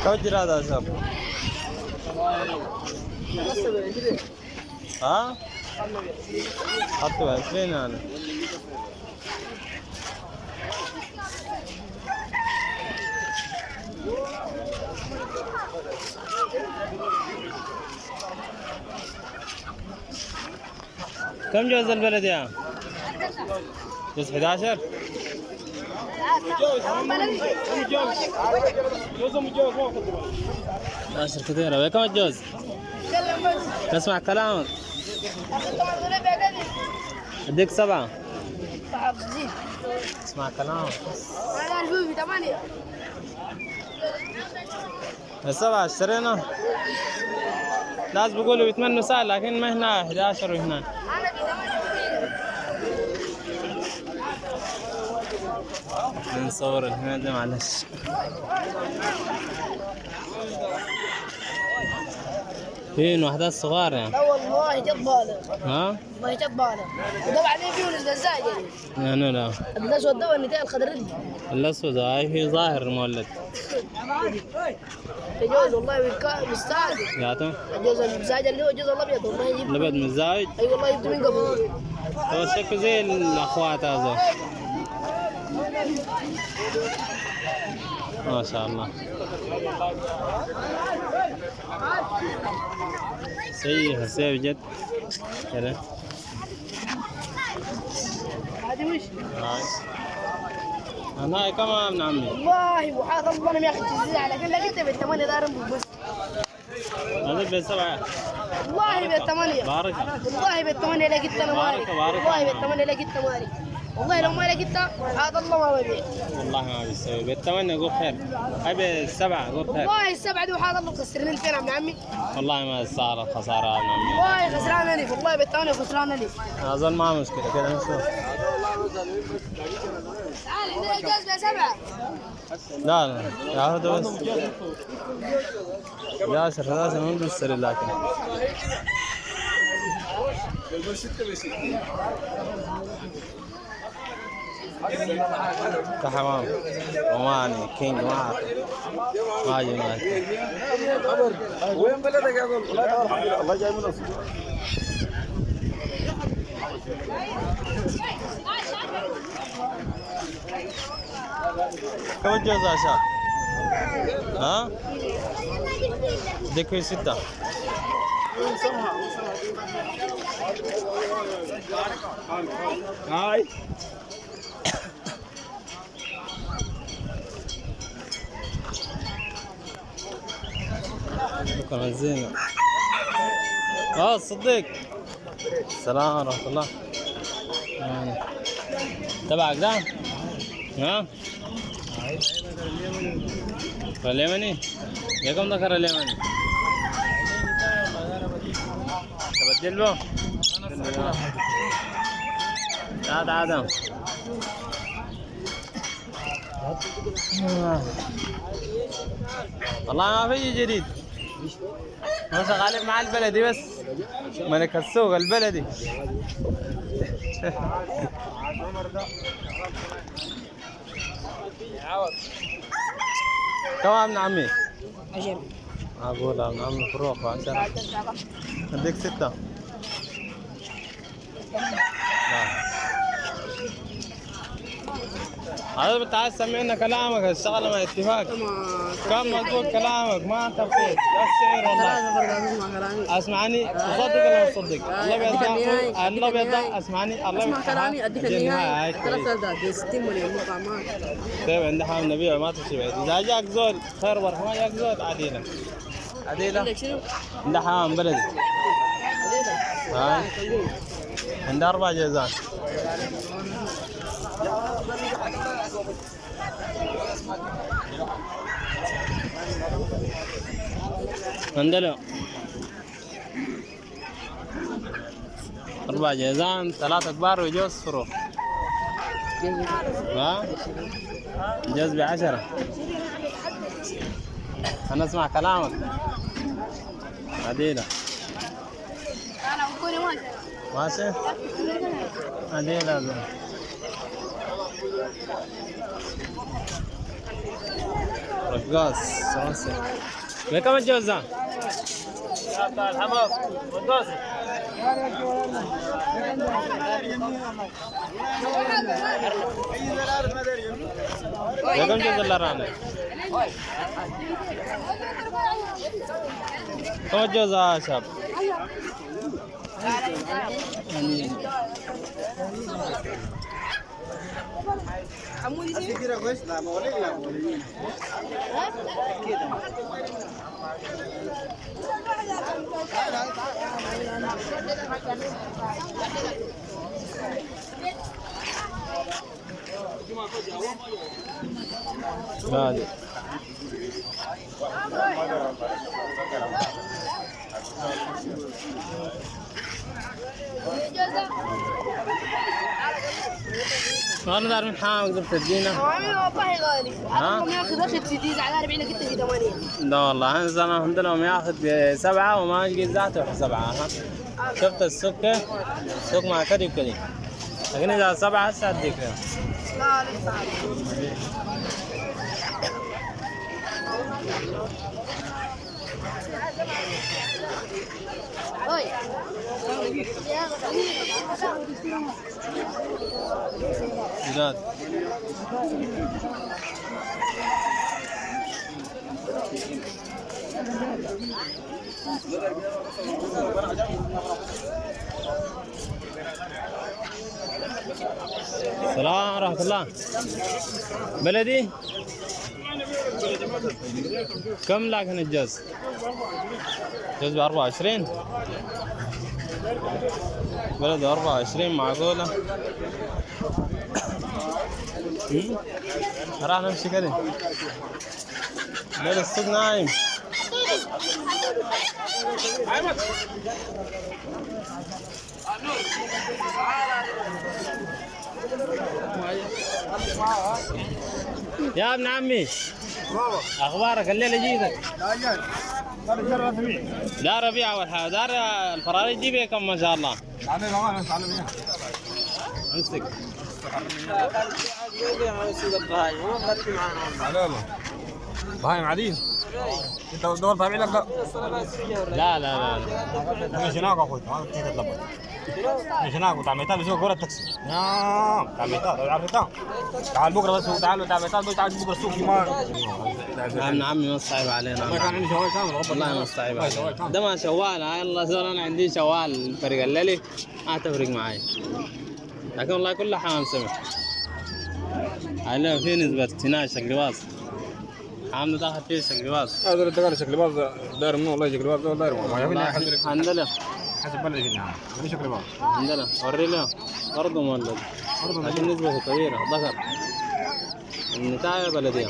كم جرى هذا شاب؟ ها؟ حطوا 20 أنا. كم جوز البلد يا؟ جوز 11؟ عشر كثيرة. وكم الجوز؟ نسمع كلامك. اديك 7. اسمع كلامك. 7 اشترينا. ناس بيقولوا بيتمنوا سهل لكن ما هنا 11 وهنا. نصور هنا ده معلش. فين وحدات صغار يعني؟ لا والله جد بالغ. ها؟ والله جد بالغ. وده بعدين فيه الزجاجة. لا. الأسود ده والنتاية الخضر. الأسود هاي في ظاهر مولد. الجوز والله مستعد. ياتو؟ الجوز المزاج اللي هو الجوز الأبيض والله يجيب. الأبيض مزاج؟ أي والله يجيب من قبل. هو شكله زي الأخوات هذا. ما شاء الله. سيف جد كده. هذه وش؟ أنا كمان من عمي. والله وحاط الله ما ياخذ تزيع لكن لقيت بالثمانية دارم بس. هذا ب7. والله بالثمانية. بارك. والله بالثمانية لقيت أنا مالي. والله بالثمانية لقيت مالي. والله لو ما لقيتها حاط الله ما ببيع. والله ما بيسوي ب8 قول خير. هاي ب7 قول خير. والله ال7 دي وحاط الله مخسرين فين ابن عمي؟ والله ما صارت خسارة يا ابن عمي. والله خسران ألف والله بالثمانية خسران ألف. أظن ما مشكلة كده نشوف. تعال عندنا الجوز ب7. لا يا هذا بس. ياسر 11 من بيشتري لكن. كحمام روماني كينج ما جمال. وين بلدك يا ابو؟ الله جاي من الصدق. كم الجوز عشان؟ ها؟ ديك 6. هاي شكرا زين. صديق. السلام ورحمة الله. تبعك ده؟ ها؟ اليمني؟ كم ذكر اليمني؟ تبدل له؟ تعال. والله ما في جديد. انا شغالين مع البلدي بس. ملك السوق البلدي. كم ابن عمي؟ 10. اقول ابن عمي فروق 10. اديك 6. هذا بتعال سمعنا كلامك الشغله ما اتفاق. كم مضبوط كلامك ما تفيد السعر والله. اسمعني تصدق ولا ما تصدق؟ الله بيرضى اسمعني الله اسمع كلامي اديك النهاية 60 مليون مقامات. طيب عندنا حال نبيع ما تشبع. اذا جاك زول خير ورك ما جاك زول عديله. عندها حمام بلدي. هاي عندها 4 جيزان. عندنا 4 جيزان 3 كبار وجوز فروخ. ها جوز ب10. أنا أسمع كلامك عديلة. أنا أقول ماشي عديلة رقاص راسي كم الجوز ذا؟ الحمام رقاص كم جوز اللي رانا؟ كم الجوز يا شاب؟ هذه انا دار من حاول قدرت تدينا والله غالي عندهم ياخذ اخذ جديد على 40 قلت لي 80 لا والله عندنا ياخذ 7 وما يجي ذاته 7 ها شفت السوق سوق مع كذي وكذي لكن اذا 7 هسه اديك لا لسه جداد السلام ورحمة الله بلدي كم لكن الجوز؟ جوز ب 24 بلد 24 معقولة؟ راح نمشي كده ليل السوق نايم يا ابن عمي اخبارك الليله جيتك لا ربيع اول حاجه دار الفراري جيبه كم ما شاء الله امسك باين عديد انت دور طابع لك لا لا لا مش هناك اخوي ما تتلبط مش هناك تعال ميتال بسوق كره تاكسي نعم تعال ميتال عرفتها تعال بكره بس تعال ميتال تعال بكره السوق ما ابن عمي ما صعب علينا ما كان عندي شوال كامل والله ما صعب علينا ده ما شوال يلا زول انا عندي شوال الفريق الليلي ما تفرق معي لكن والله كله حمام سمك على في نسبة تناش شقلباز حامد داخل فيه شقلباز هذا اللي تقال شقلباز داير منه والله شقلباز داير ما يبينا عندنا حسب بلدي فينا ما شقلباز عندنا وري له برضه مولد لكن نسبة كبيرة ذكر النتاية بلدية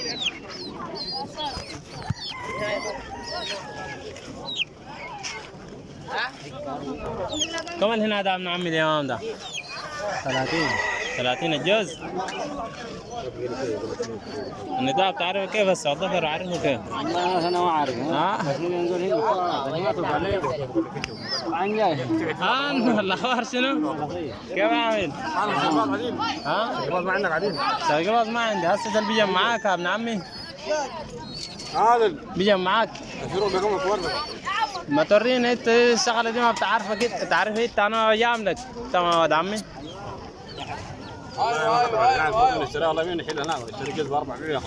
كم هنا ده ابن عمي اليوم ده 30 الجوز النداء بتعرف كيف بس الظفر عارفه كيف؟ والله انا ما اعرف نقول هنا الاخبار شنو؟ كيف عامل؟ ها؟ شقلباز ما عندك عديد شقلباز ما عندي هسه ده بيجي معاك يا ابن عمي هذا بيجي معاك الفيرو بيقوم يتورط ما توريني انت الشغله دي ما بتعرفها كده تعرف انت انا جاملك تمام يا ولد عمي ايوه اشتريها والله مين يحل هناك اشتري جزء ب 400